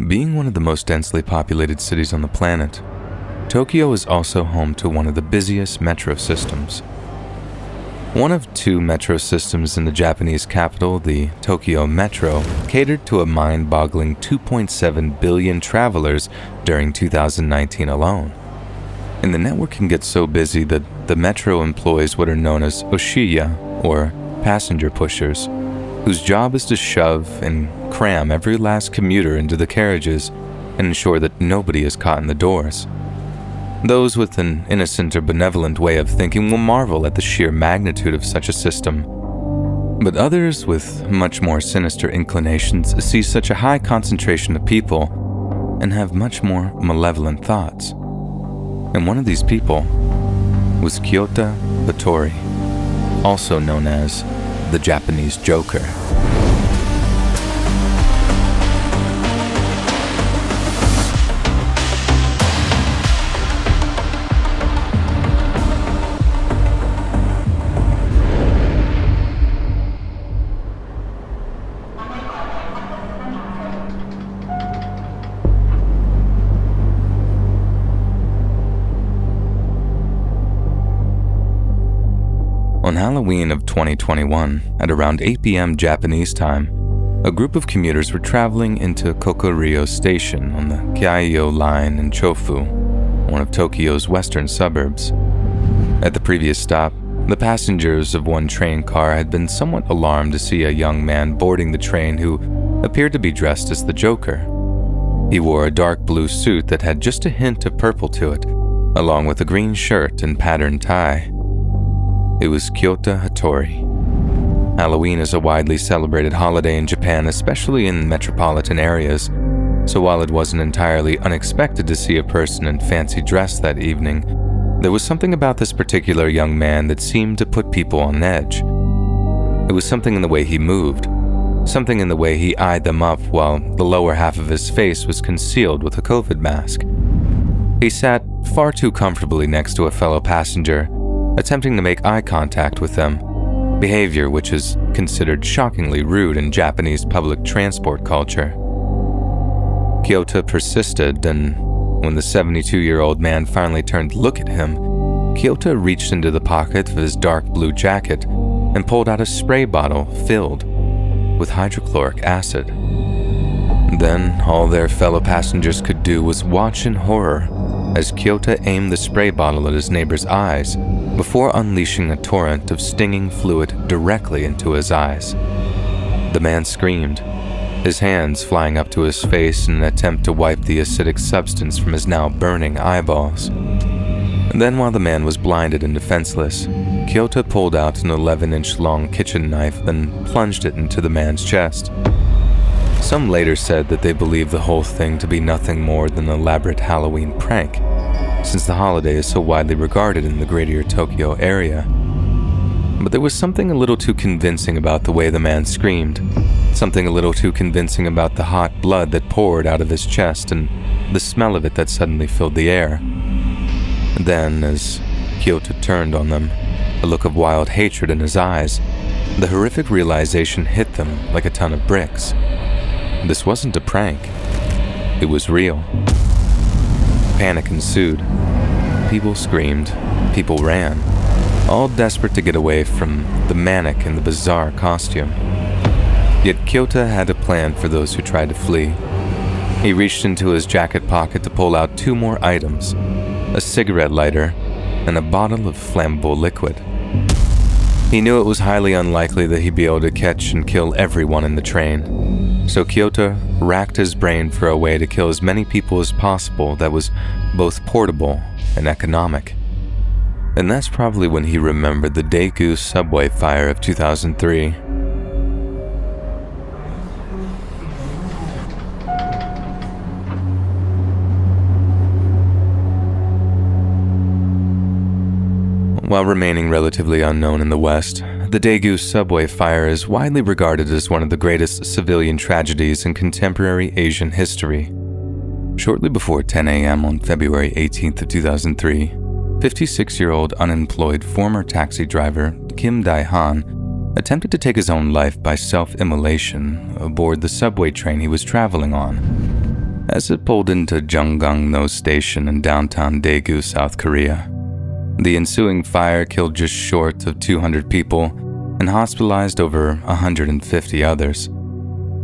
Being one of the most densely populated cities on the planet, Tokyo is also home to one of the busiest metro systems. One of two metro systems in the Japanese capital, the Tokyo Metro, catered to a mind-boggling 2.7 billion travelers during 2019 alone. And the network can get so busy that the metro employs what are known as oshiya, or passenger pushers, whose job is to shove and cram every last commuter into the carriages and ensure that nobody is caught in the doors. Those with an innocent or benevolent way of thinking will marvel at the sheer magnitude of such a system. But others with much more sinister inclinations see such a high concentration of people and have much more malevolent thoughts. And one of these people was Kyota Hattori, also known as the Japanese Joker. On Halloween of 2021, at around 8 p.m. Japanese time, a group of commuters were traveling into Kokoryo Station on the Keio line in Chofu, one of Tokyo's western suburbs. At the previous stop, the passengers of one train car had been somewhat alarmed to see a young man boarding the train who appeared to be dressed as the Joker. He wore a dark blue suit that had just a hint of purple to it, along with a green shirt and patterned tie. It was Kyota Hattori. Halloween is a widely celebrated holiday in Japan, especially in metropolitan areas, so while it wasn't entirely unexpected to see a person in fancy dress that evening, there was something about this particular young man that seemed to put people on edge. It was something in the way he moved, something in the way he eyed them up while the lower half of his face was concealed with a COVID mask. He sat far too comfortably next to a fellow passenger, attempting to make eye contact with them, behavior which is considered shockingly rude in Japanese public transport culture. Kyota persisted, and when the 72-year-old man finally turned to look at him, Kyota reached into the pocket of his dark blue jacket and pulled out a spray bottle filled with hydrochloric acid. Then all their fellow passengers could do was watch in horror as Kyota aimed the spray bottle at his neighbor's eyes before unleashing a torrent of stinging fluid directly into his eyes. The man screamed, his hands flying up to his face in an attempt to wipe the acidic substance from his now burning eyeballs. And then, while the man was blinded and defenseless, Kyota pulled out an 11-inch long kitchen knife and plunged it into the man's chest. Some later said that they believed the whole thing to be nothing more than an elaborate Halloween prank, since the holiday is so widely regarded in the greater Tokyo area. But there was something a little too convincing about the way the man screamed, something a little too convincing about the hot blood that poured out of his chest and the smell of it that suddenly filled the air. Then, as Kyota turned on them, a look of wild hatred in his eyes, the horrific realization hit them like a ton of bricks. This wasn't a prank. It was real. Panic ensued. People screamed. People ran, all desperate to get away from the manic and the bizarre costume. Yet Kyota had a plan for those who tried to flee. He reached into his jacket pocket to pull out two more items, a cigarette lighter and a bottle of flammable liquid. He knew it was highly unlikely that he'd be able to catch and kill everyone in the train, so Kyota racked his brain for a way to kill as many people as possible that was both portable and economic. And that's probably when he remembered the Daegu subway fire of 2003. While remaining relatively unknown in the West, the Daegu subway fire is widely regarded as one of the greatest civilian tragedies in contemporary Asian history. Shortly before 10 a.m. on February 18th of 2003, 56-year-old unemployed former taxi driver Kim Dae-han attempted to take his own life by self-immolation aboard the subway train he was traveling on. as it pulled into Jungang-no Station in downtown Daegu, South Korea. The ensuing fire killed just short of 200 people and hospitalized over 150 others.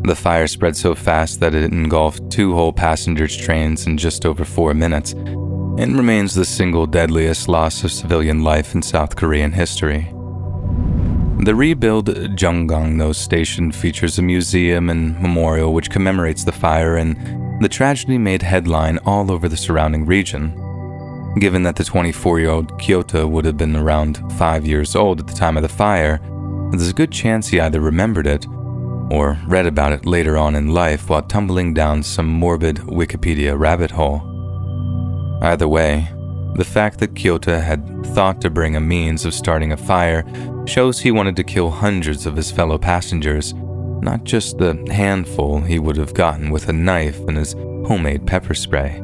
The fire spread so fast that it engulfed 2 whole passenger trains in just over 4 minutes, and remains the single deadliest loss of civilian life in South Korean history. The rebuilt Jungang-no Station features a museum and memorial which commemorates the fire, and the tragedy made headline all over the surrounding region. Given that the 24-year-old Kyota would have been around 5 years old at the time of the fire, there's a good chance he either remembered it or read about it later on in life while tumbling down some morbid Wikipedia rabbit hole. Either way, the fact that Kyota had thought to bring a means of starting a fire shows he wanted to kill hundreds of his fellow passengers, not just the handful he would have gotten with a knife and his homemade pepper spray.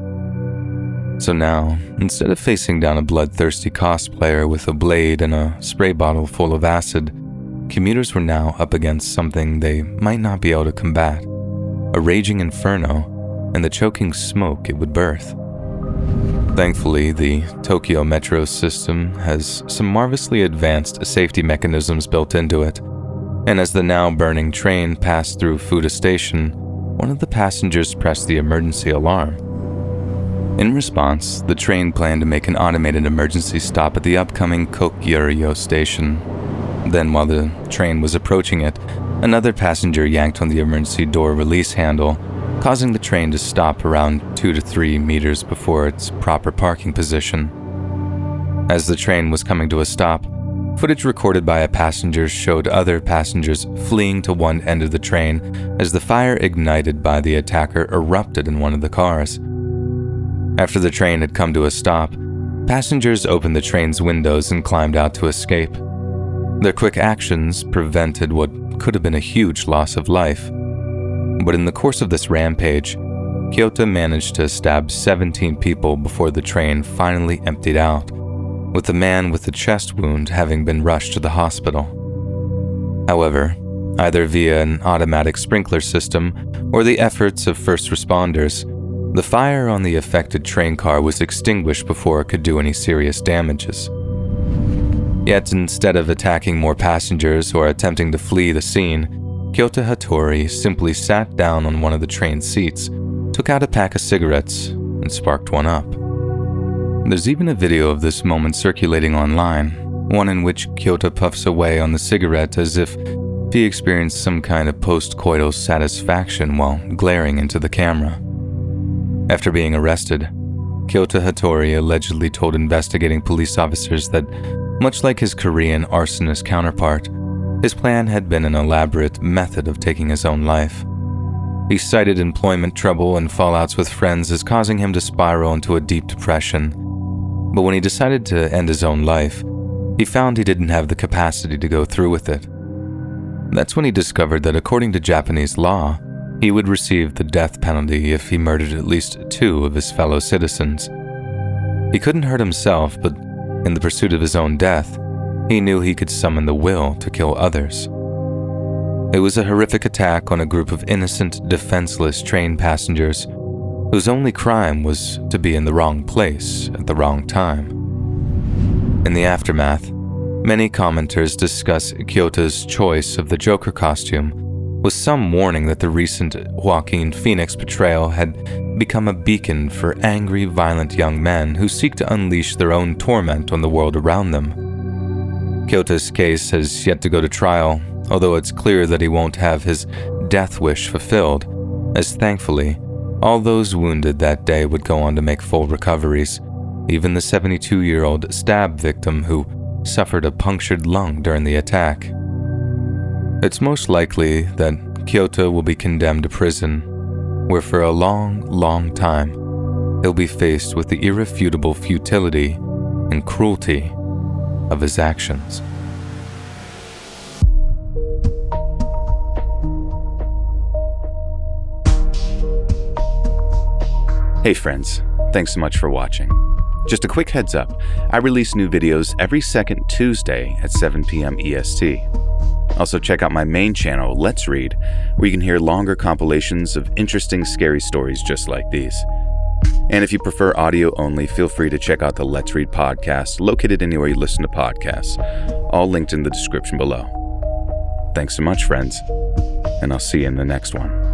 So now, instead of facing down a bloodthirsty cosplayer with a blade and a spray bottle full of acid, commuters were now up against something they might not be able to combat: a raging inferno and the choking smoke it would birth. Thankfully, the Tokyo metro system has some marvelously advanced safety mechanisms built into it, and as the now burning train passed through Fuda Station, one of the passengers pressed the emergency alarm. In response, the train planned to make an automated emergency stop at the upcoming Kokyuryo station. Then, while the train was approaching it, another passenger yanked on the emergency door release handle, causing the train to stop around 2 to 3 meters before its proper parking position. As the train was coming to a stop, footage recorded by a passenger showed other passengers fleeing to one end of the train as the fire ignited by the attacker erupted in one of the cars. After the train had come to a stop, passengers opened the train's windows and climbed out to escape. Their quick actions prevented what could have been a huge loss of life. But in the course of this rampage, Kyota managed to stab 17 people before the train finally emptied out, with the man with the chest wound having been rushed to the hospital. However, either via an automatic sprinkler system or the efforts of first responders, the fire on the affected train car was extinguished before it could do any serious damages. Yet instead of attacking more passengers or attempting to flee the scene, Kyota Hattori simply sat down on one of the train seats, took out a pack of cigarettes, and sparked one up. There's even a video of this moment circulating online, one in which Kyota puffs away on the cigarette as if he experienced some kind of post-coital satisfaction while glaring into the camera. After being arrested, Kyota Hattori allegedly told investigating police officers that, much like his Korean arsonist counterpart, his plan had been an elaborate method of taking his own life. He cited employment trouble and fallouts with friends as causing him to spiral into a deep depression. But when he decided to end his own life, he found he didn't have the capacity to go through with it. That's when he discovered that according to Japanese law, he would receive the death penalty if he murdered at least 2 of his fellow citizens. He couldn't hurt himself, but in the pursuit of his own death, he knew he could summon the will to kill others. It was a horrific attack on a group of innocent, defenseless train passengers whose only crime was to be in the wrong place at the wrong time. In the aftermath, many commenters discuss Kyoto's choice of the Joker costume, with some warning that the recent Joaquin Phoenix portrayal had become a beacon for angry, violent young men who seek to unleash their own torment on the world around them. Kyota's case has yet to go to trial, although it's clear that he won't have his death wish fulfilled, as thankfully, all those wounded that day would go on to make full recoveries, even the 72-year-old stab victim who suffered a punctured lung during the attack. It's most likely that Kyota will be condemned to prison, where for a long, long time, he'll be faced with the irrefutable futility and cruelty of his actions. Hey friends, thanks so much for watching. Just a quick heads up, I release new videos every second Tuesday at 7 p.m. EST. Also, check out my main channel, Let's Read, where you can hear longer compilations of interesting, scary stories just like these. And if you prefer audio only, feel free to check out the Let's Read podcast, located anywhere you listen to podcasts, all linked in the description below. Thanks so much, friends, and I'll see you in the next one.